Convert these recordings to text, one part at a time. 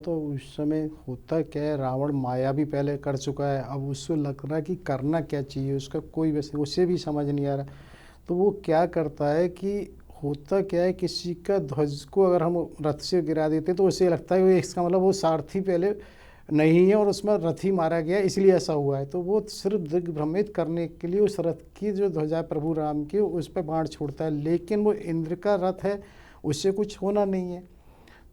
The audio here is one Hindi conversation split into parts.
तो उस समय होता क्या है, रावण माया भी पहले कर चुका है। अब उसको लग रहा है कि करना क्या चाहिए, उसका कोई वैसे उसे भी समझ नहीं आ रहा। तो वो क्या करता है कि होता क्या है, किसी का ध्वज को अगर हम रथ से गिरा देते तो उसे लगता है कि इसका मतलब वो सारथी पहले नहीं है और उसमें रथ ही मारा गया इसलिए ऐसा हुआ है। तो वो सिर्फ दिग्भ्रमित करने के लिए उस रथ की जो ध्वजा प्रभु राम की उस पर बाण छोड़ता है, लेकिन वो इंद्र का रथ है, उससे कुछ होना नहीं है।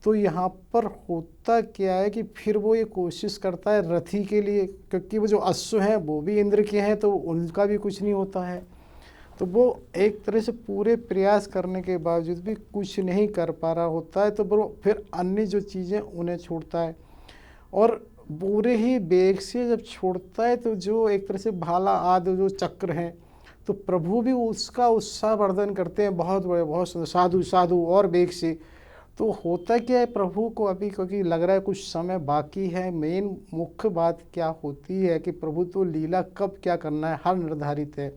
तो यहाँ पर होता क्या है कि फिर वो ये कोशिश करता है रथी के लिए, क्योंकि वो जो अश्व हैं वो भी इंद्र के हैं तो उनका भी कुछ नहीं होता है। तो वो एक तरह से पूरे प्रयास करने के बावजूद भी कुछ नहीं कर पा रहा होता है। तो वो फिर अन्य जो चीज़ें उन्हें छोड़ता है और पूरे ही वेग से जब छोड़ता है तो जो एक तरह से भाला आदि जो चक्र हैं, तो प्रभु भी उसका उत्साहवर्धन करते हैं, बहुत बड़े बहुत साधु साधु और वेग से। तो होता क्या है, प्रभु को अभी क्योंकि लग रहा है कुछ समय बाकी है, मेन मुख्य बात क्या होती है कि प्रभु तो लीला कब क्या करना है हर निर्धारित है।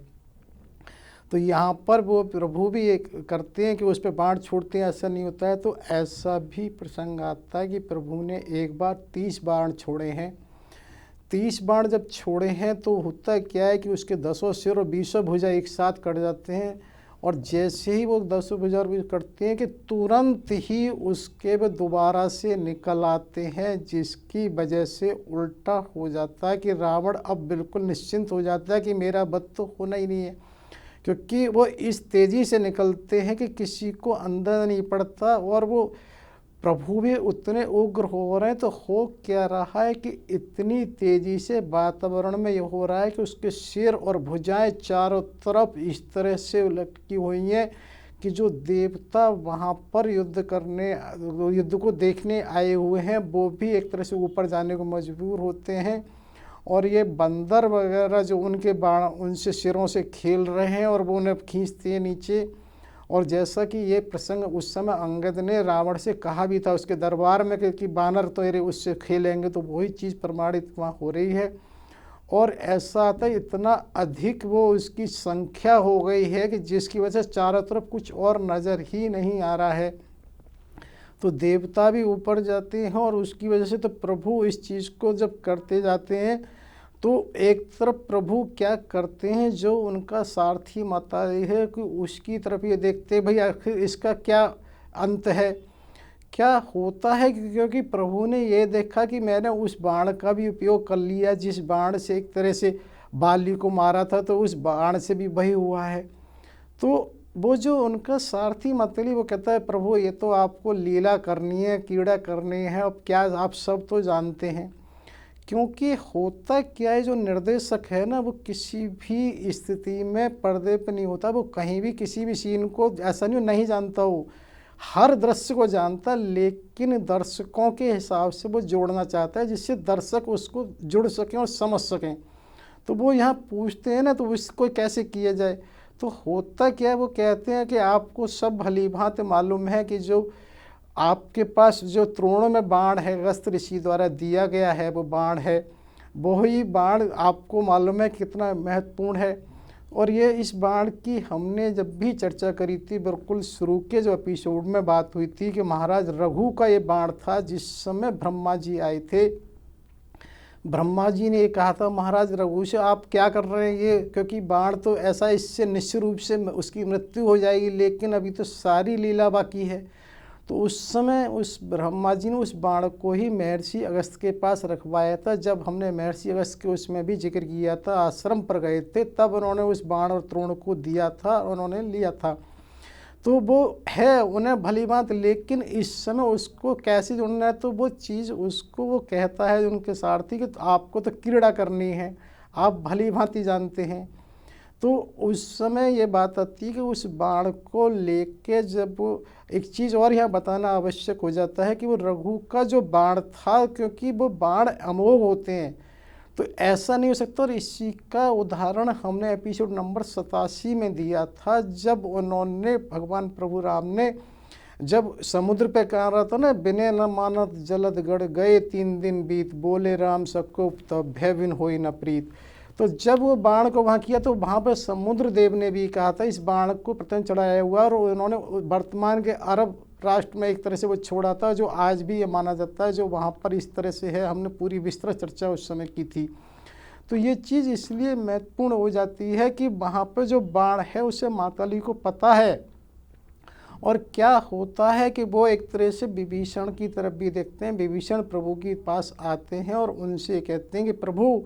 तो यहाँ पर वो प्रभु भी एक करते हैं कि उस पर बाण छोड़ते हैं, ऐसा नहीं होता है। तो ऐसा भी प्रसंग आता है कि प्रभु ने एक बार 30 बाण छोड़े हैं। 30 बाण जब छोड़े हैं तो होता क्या है कि उसके 10 सिर और 20 भुजा एक साथ कट जाते हैं। और जैसे ही वो 10 भुजा और 20 कटते हैं कि तुरंत ही उसके वे दोबारा से निकल आते हैं, जिसकी वजह से उल्टा हो जाता है कि रावण अब बिल्कुल निश्चिंत हो जाता है कि मेरा वध तो होना ही नहीं है, क्योंकि वो इस तेज़ी से निकलते हैं कि किसी को अंदर नहीं पड़ता। और वो प्रभु भी उतने उग्र हो रहे हैं। तो हो क्या रहा है कि इतनी तेज़ी से वातावरण में ये हो रहा है कि उसके सिर और भुजाएं चारों तरफ इस तरह से लटकी हुई हैं कि जो देवता वहाँ पर युद्ध को देखने आए हुए हैं वो भी एक तरह से ऊपर जाने को मजबूर होते हैं। और ये बंदर वगैरह जो उनके बाण उनसे सिरों से खेल रहे हैं और वो उन्हें खींचते हैं नीचे। और जैसा कि ये प्रसंग उस समय अंगद ने रावण से कहा भी था उसके दरबार में कि बानर तो ये उससे खेलेंगे, तो वही चीज़ प्रमाणित वहाँ हो रही है। और ऐसा आता है इतना अधिक वो उसकी संख्या हो गई है कि जिसकी वजह से चारों तरफ कुछ और नज़र ही नहीं आ रहा है। तो देवता भी ऊपर जाते हैं और उसकी वजह से तो प्रभु इस चीज़ को जब करते जाते हैं तो एक तरफ प्रभु क्या करते हैं, जो उनका सारथी माता है कि उसकी तरफ ये देखते हैं भाई आखिर इसका क्या अंत है, क्या होता है। क्योंकि प्रभु ने ये देखा कि मैंने उस बाण का भी उपयोग कर लिया जिस बाण से एक तरह से बाली को मारा था, तो उस बाण से भी वही हुआ है। तो वो जो उनका सारथी मतली वो कहता है प्रभु ये तो आपको लीला करनी है, कीड़ा करनी है, अब क्या आप सब तो जानते हैं। क्योंकि होता क्या है, जो निर्देशक है ना वो किसी भी स्थिति में पर्दे पे नहीं होता, वो कहीं भी किसी भी सीन को ऐसा नहीं जानता, वो हर दृश्य को जानता, लेकिन दर्शकों के हिसाब से वो जोड़ना चाहता है जिससे दर्शक उसको जुड़ सकें और समझ सकें। तो वो यहाँ पूछते हैं ना तो इसको कैसे किया जाए। तो होता क्या है, वो कहते हैं कि आपको सब भली भांति मालूम है कि जो आपके पास जो त्रोणों में बाण है अगस्त्य ऋषि द्वारा दिया गया है वो बाण है, वही बाण आपको मालूम है कितना महत्वपूर्ण है। और ये इस बाण की हमने जब भी चर्चा करी थी, बिल्कुल शुरू के जो एपिसोड में बात हुई थी कि महाराज रघु का ये बाण था जिस समय ब्रह्मा जी आए थे। ब्रह्मा जी ने ये कहा था महाराज रघु से आप क्या कर रहे हैं ये, क्योंकि बाण तो ऐसा इससे निश्चित रूप से उसकी मृत्यु हो जाएगी, लेकिन अभी तो सारी लीला बाकी है। तो उस समय उस ब्रह्मा जी ने उस बाण को ही महर्षि अगस्त के पास रखवाया था। जब हमने महर्षि अगस्त के उसमें भी जिक्र किया था, आश्रम पर गए थे, तब उन्होंने उस बाण और त्रोण को दिया था, उन्होंने लिया था। तो वो है उन्हें भली बात, लेकिन इस समय उसको कैसे जोड़ना है, तो वो चीज़ उसको वो कहता है उनके सारथी कि तो आपको तो क्रीड़ा करनी है, आप भली भांति जानते हैं। तो उस समय ये बात आती है कि उस बाण को लेके जब वो एक चीज़ और यहाँ बताना आवश्यक हो जाता है कि वो रघु का जो बाण था, क्योंकि वो बाण अमोघ होते हैं तो ऐसा नहीं हो सकता। और इसी का उदाहरण हमने एपिसोड नंबर 87 में दिया था, जब उन्होंने भगवान प्रभु राम ने जब समुद्र पे कह रहा था ना, बिने न मानत जलद गढ़ गए 3 दिन बीत, बोले राम सको तब भय बिन होई न प्रीत। तो जब वो बाण को वहाँ किया तो वहाँ पर समुद्र देव ने भी कहा था इस बाण को प्रथम चढ़ाया हुआ, और उन्होंने वर्तमान के अरब राष्ट्र में एक तरह से वो छोड़ा था, जो आज भी ये माना जाता है, जो वहाँ पर इस तरह से है। हमने पूरी विस्तृत चर्चा उस समय की थी। तो ये चीज़ इसलिए महत्वपूर्ण हो जाती है कि वहाँ पर जो बाण है उसे माँ काली को पता है। और क्या होता है कि वो एक तरह से विभीषण की तरफ भी देखते हैं। विभीषण प्रभु के पास आते हैं और उनसे कहते हैं कि प्रभु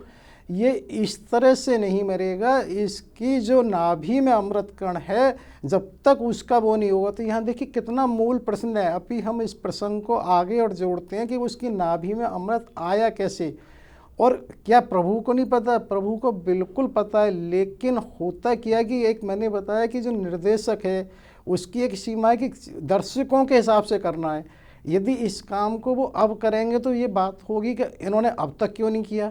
ये इस तरह से नहीं मरेगा, इसकी जो नाभि में अमृत कण है जब तक उसका वो नहीं होगा। तो यहाँ देखिए कितना मूल प्रश्न है। अभी हम इस प्रसंग को आगे और जोड़ते हैं कि उसकी नाभि में अमृत आया कैसे। और क्या प्रभु को नहीं पता? प्रभु को बिल्कुल पता है, लेकिन होता क्या कि एक मैंने बताया कि जो निर्देशक है उसकी एक सीमा है कि दर्शकों के हिसाब से करना है। यदि इस काम को वो अब करेंगे तो ये बात होगी कि इन्होंने अब तक क्यों नहीं किया,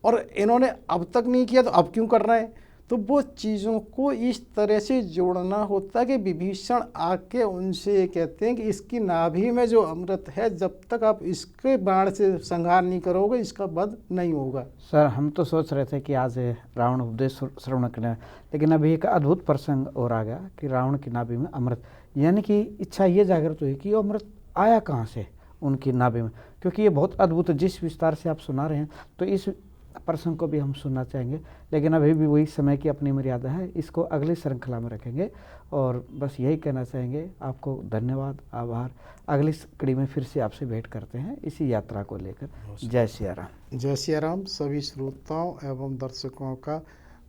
और इन्होंने अब तक नहीं किया तो अब क्यों कर रहे हैं। तो वो चीज़ों को इस तरह से जोड़ना होता है कि विभीषण आके उनसे कहते हैं कि इसकी नाभि में जो अमृत है, जब तक आप इसके बाण से संहार नहीं करोगे इसका वध नहीं होगा। सर, हम तो सोच रहे थे कि आज रावण उपदेश श्रवण करें, लेकिन अभी एक अद्भुत प्रसंग और आ गया कि रावण की नाभि में अमृत, यानी कि इच्छा ये जागृत हुई कि वो अमृत आया कहाँ से उनकी नाभि में, क्योंकि ये बहुत अद्भुत, जिस विस्तार से आप सुना रहे हैं तो इस प्रसंग को भी हम सुनना चाहेंगे। लेकिन अभी भी वही समय की अपनी मर्यादा है, इसको अगली श्रृंखला में रखेंगे। और बस यही कहना चाहेंगे, आपको धन्यवाद, आभार। अगली कड़ी में फिर से आपसे भेंट करते हैं इसी यात्रा को लेकर। जय सिया राम। जय सिया राम। सभी श्रोताओं एवं दर्शकों का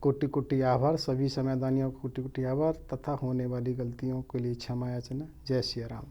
कोटि कोटि आभार, सभी समयदानियों को कोटि कोटि आभार, तथा होने वाली गलतियों के लिए क्षमा याचना। जय सिया राम।